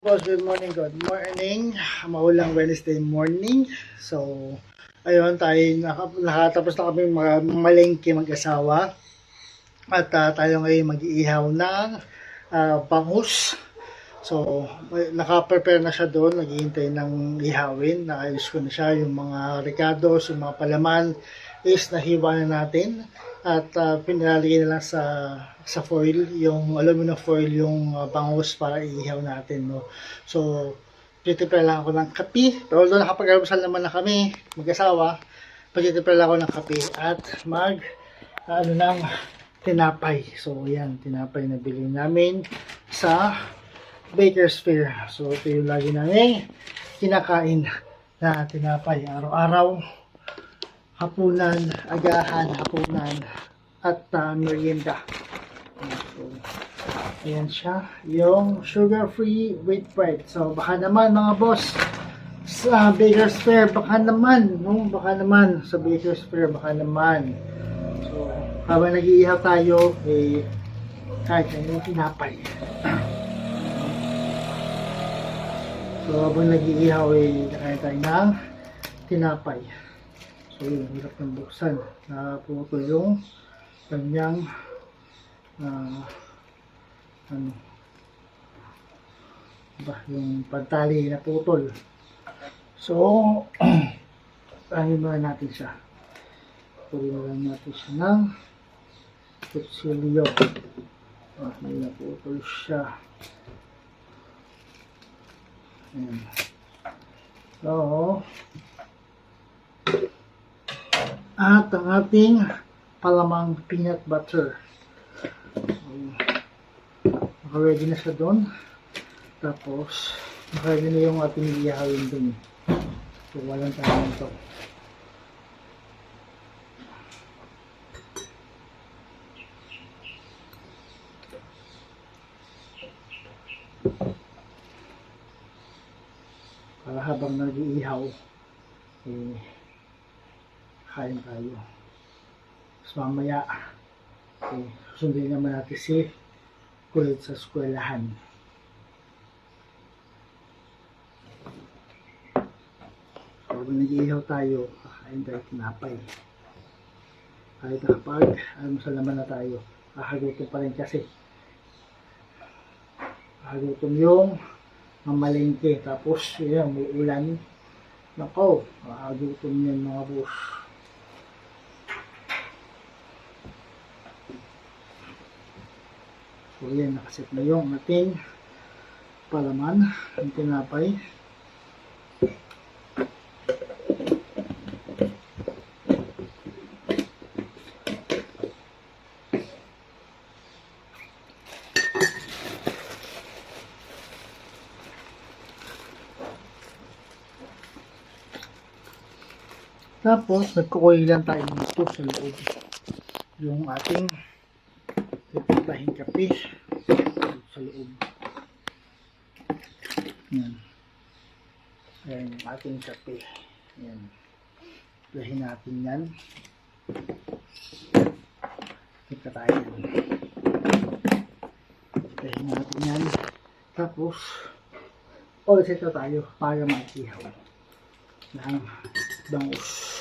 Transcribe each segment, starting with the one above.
Boss, good morning, good morning. Maulang Wednesday morning. So, ayun, tayo nakatapos na kami malengke mag-asawa. At tayo ngayon mag-iihaw ng bangus. So, naka-prepare na siya doon, naghihintay ng ihawin. Naayos ko na siya, yung mga ricados, yung mga palaman is nahiwa na natin. At pinalalagay na lang sa foil, yung aluminum foil, yung bangus para iihaw natin, no. So, prepare lang ako ng kape. Pero although nakapag-almusal naman na kami, mag-asawa, prepare lang ako ng kape at ng tinapay. So, yan, tinapay na bili namin sa Baker's Fair. So, ito yung lagi namin kinakain na tinapay. Araw-araw, hapunan, agahan, hapunan, at merienda. So, ayan siya. Yung sugar-free wheat bread. So, baka naman mga boss, sa Baker's Fair, baka naman, no? Baka naman, sa Baker's Fair, baka naman. So, habang nag-iihaw tayo, kahit yung tinapay. So, habang nag-iihaw, nakain tayo ng tinapay. So, yun, hirap ng buksan. Naputol yung kanyang yung pantali na putol. So, tahin na natin siya. Puli na lang natin siya ng kutsilyo. May naputol siya. Ayan. So, at ang ating palamang peanut butter. Naka-ready na siya doon. Tapos, naka-ready na yung ating ihawin doon. So, walang tayo nito. Para habang nag-iihaw, kain tayo. Tapos mamaya, susundin naman natin si kulit sa eskwelahan. So, habang nag-iihaw tayo, kakain tayo tinapay. Kahit almusal naman na tayo, kahagutom pa rin kasi. Kahagutom yung mamalengke. Tapos, yun, may ulan. Nako, kahagutom yan mga boss. So, yan, nakaset na yung ating palaman, ang tinapay. Tapos, nagkukuloy lang tayo dito sa loob. Yung ating pipitahin kape sa loob. Yan. Ayan yung ating kape. Yan. Pipitahin natin yan. Pipita tayo yan. Pipitahin natin yan. Tapos, ulit ito tayo para mag-ihaw ng bangus.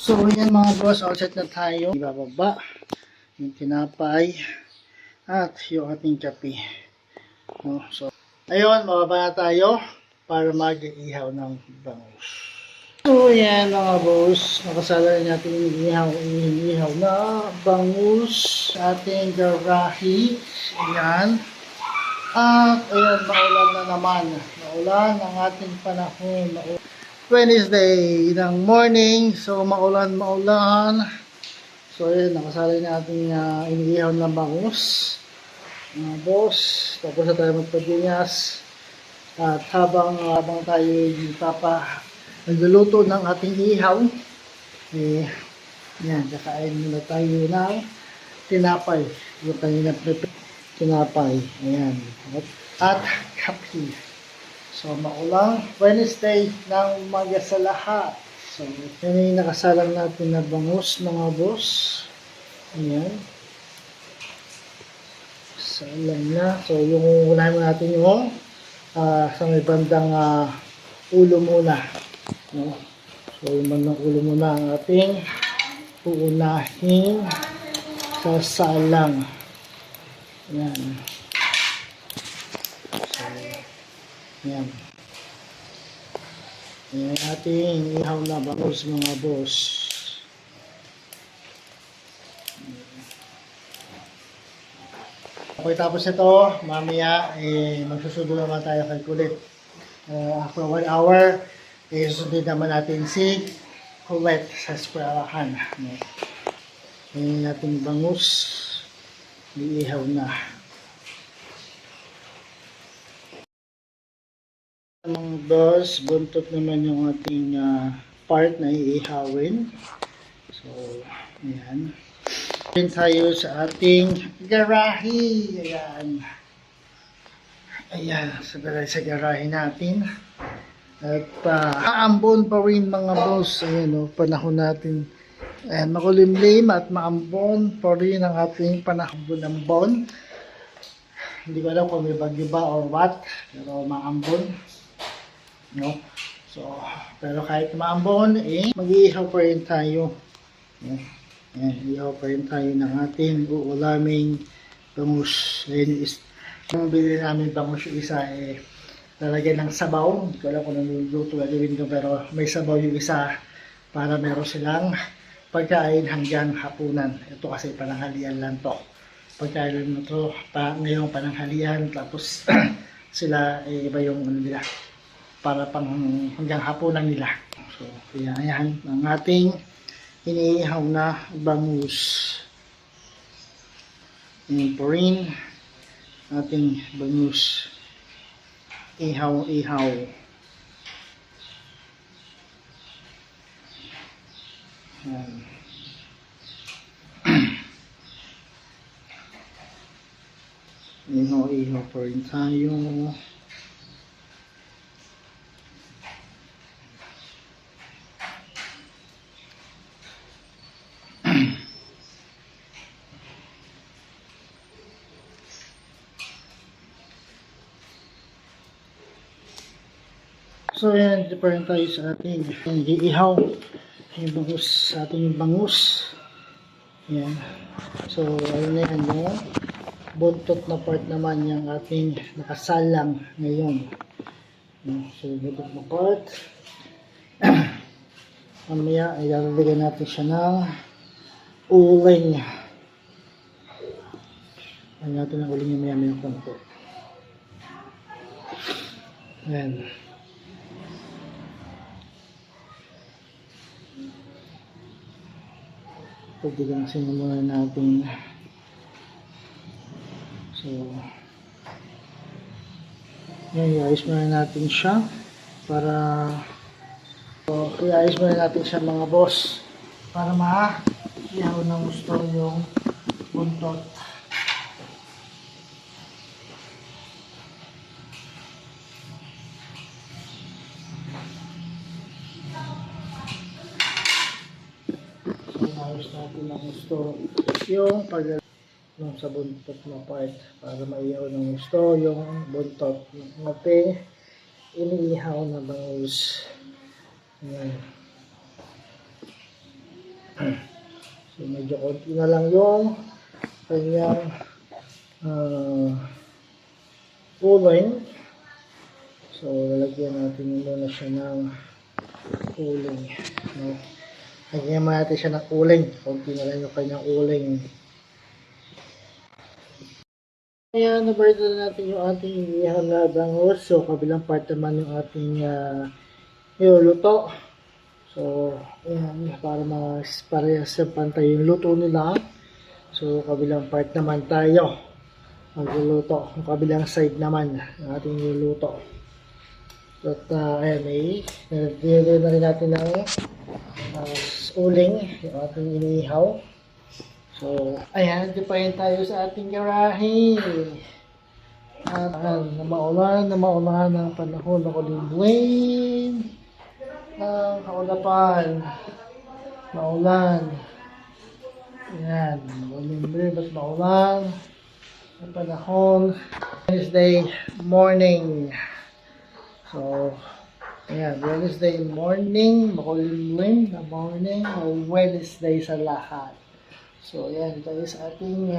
So, yan mga boss, all set na tayo. Ibababa yung tinapay at yung ating kape. No? So, ayun, mababa na tayo para mag-ihaw ng bangus. So, yan mga boss, nakasala na natin yung ihaw na bangus sa ating garahe. Ayan. At, ayan, maulan na naman. Maulan ang ating panahon. Wednesday ng morning, so maulan. So ayun, nakasalay na ating inihaw na bangus, mga boss. Tapos na tayo magpadinyas. At habang tayo nagluluto ng ating ihaw, yan, kakain muna tayo ng tinapay, yung kanina prepare. tinapay. Ayan. At kape. So, maulang Wednesday ng umaga sa lahat. So, yan yung nakasalang natin na bangus, mga boss. Ayan. Salang na. So, yung unahin natin yung sa may bandang ulo muna. No? So, yung bandang ulo muna ang ating uunahin sa salang. Ayan. So, ayan. Ayan ating ihaw na bangus mga boss. Okay, tapos ito, mamaya magsusudo naman tayo kay Kulit. After 1 hour, susundin naman natin si Kulit sa eskwelahan. Ayan ating bangus. Iihaw na. Mga boss, buntot naman yung ating part na iihawin. So, ayan. Ayan tayo sa ating garahe. Ayan. Ayan, sa garahe natin. At maambon pa rin mga boss. Ayan o, panahon natin. Ayan, makulimlim at maambon pa rin ang ating panahon ng bon. Hindi ko alam kung may bagyo ba or what. Pero maambon. No? So, pero kahit maambon, mag-iihaw pa rin tayo. Ayan, ihaw pa rin tayo ng ating uulaming bangus. Ayan, yung bili namin bangus yung isa, lalagyan ng sabaw. Hindi ko alam kung niluluto gagawin ko, pero may sabaw yung isa para meron silang pagkain hanggang hapunan. Ito kasi pananghalian lang to. Pagkain lang ito, ngayong pananghalian, tapos sila, iba yung ano nila, para pang hanggang hapunan nila. So, kaya ayan, ang ating iniihaw na bangus. Ayan po rin, ating bangus. Ihaw-ihaw. Ayan. Ihaw-ihaw po rin tayo. So ayan, dito pa rin tayo sa ating iihaw yung bangus, sa ating bangus. Ayan. So ayun na yan, yung buntot na part naman yung ating nakasalang ngayon. So buntot na part. Mamaya ay lalagyan natin siya ng uling. Lagyan natin ng uling yung maya-maya konti. Ayan. Pagdigansin muna natin. So, yan, iayos muna natin siya para iayos muna natin siya mga boss para ma-ihaw ng gusto yung buntot. Ayos natin ang gusto yung pag sa buntot na part para maihaw ng gusto yung buntot ng ating iniihaw na bangus. Ayan. So medyo konti na lang yung kanyang uling. So lalagyan natin muna siya ng uling. No? Lagyan natin siya ng uling. Konti na lang yung kanyang uling. Ayan, nabarito na natin yung ating inihaw na bangus. So, kabilang part naman yung ating niluluto. So, ayan, para parehas sa pantay yung luto nila. So, kabilang part naman tayo magluluto. Yung kabilang side naman yung ating niluluto. At, ayan, nilagyan na rin natin ng uling, yung ating inihaw. So, ayan, dipayin tayo sa ating garahe. At na maulan ng panahon ng kulimbuin, ng kaulapan, maulan. Ayan, kulimbuin at maulan ng panahon. Wednesday morning. So, ayan, Wednesday morning, makulimlim na morning, Wednesday sa lahat. So, ayan, tayo sa ating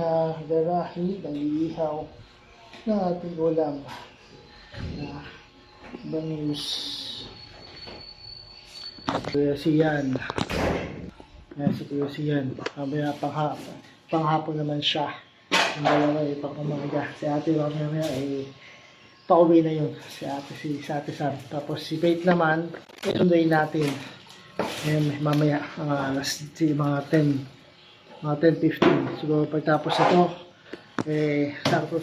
garahe, nag-iihaw ng ating ulam na bangus. Kuya Sian. Ayan, si Kuya Sian. Mamaya panghapon naman siya. Ang dalawa ay pang-umaga. Si ate mamaya ay pauwi na yun. Si ate Sam. Tapos si Faith naman, sunduin natin. Ayan, mamaya, mga 10:15. Siguro pagtapos ito,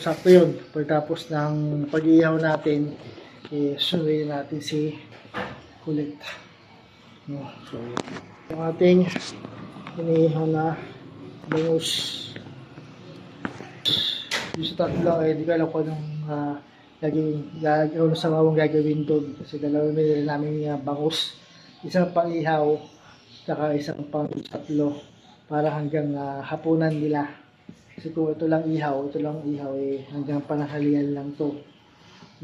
sakto yun. Pagtapos ng pag-iihaw natin, sunduin natin si Kulit. No, so, yung ating iniihaw na bangus. Yung sa tatlo, di ko alam ko anong gagawin sa mawang gagawin doon. Kasi dalawang minili namin bangus. Isang pang ihaw, saka isang pang tatlo. Para hanggang hapunan nila. Kasi kung ito lang ihaw, hanggang panahalian lang to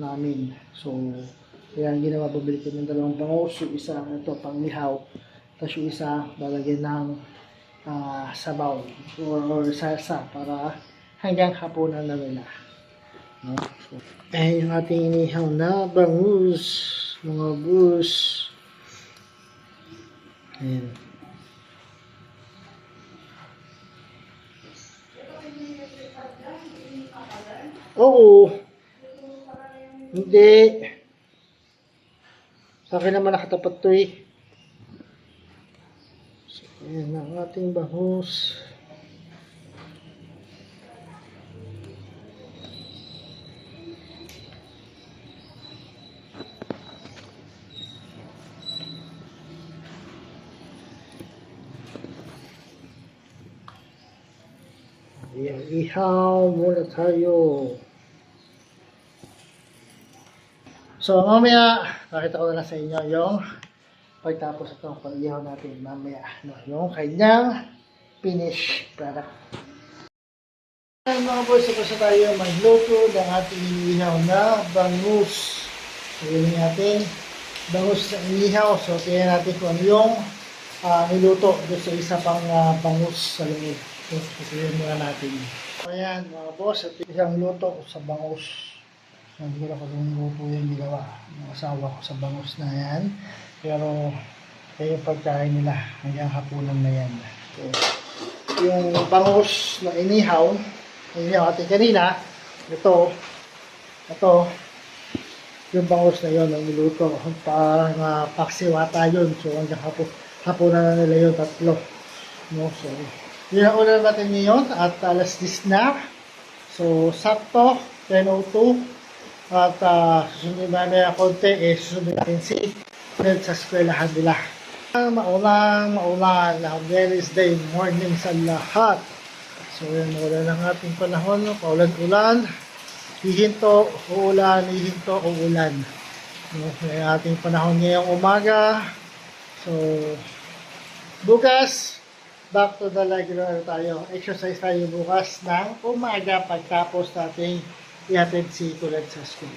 namin. So, kaya ang ginawa, bumili ko ng dalawang bangus. Yung isa, ito, pang ihaw. Tapos yung isa, lalagyan ng sabaw or salsa para hanggang hapunan na nila. No? So, yung ating inihaw na bangus, mga bus. Ayan. Oo. Hindi. Sa akin naman nakatapat to eh. So, ayan ang ating bangus. Ayan, ihaw muna tayo. So, mamaya, nakita ko na sa inyo yung pagtapos itong pag-ihaw natin mamaya. No, yung kanyang finished product. Ayan mga boys, tapos na tayo magluto ng ating inihaw na bangus. So, yun natin, bangus na inihaw. So, tingnan natin kung ano yung niluto doon sa isa pang bangus sa loob. So, patuloy muna natin. So, ayan mga boss, ito isang luto sa bangus. Hindi ko na kung luto yung ginawa ng asawa ko sa bangus na yan. Pero, yung pagkain nila hanggang hapunan na yan. So, yung bangus na inihaw natin kanina, ito, yung bangus na yun ang niluto. Parang paksiwata yun. So, hanggang hapunan na nila yung tatlo. No, so, yun ang ulan natin ngayon at alas 10 na. So, sakto, 10:02. At susunod namin ang konti, susunod natin si Fred sa eskwelahan nila. Maulan na Wednesday morning sa lahat. So, yun, maulan ang ating panahon. Paulan-ulan, hihinto, uulan, hihinto, uulan. No, yung ating panahon ngayong umaga. So, bukas, back to the regular tayo. Exercise tayo bukas ng umaga pagtapos nating ihatid si Kulit sa school.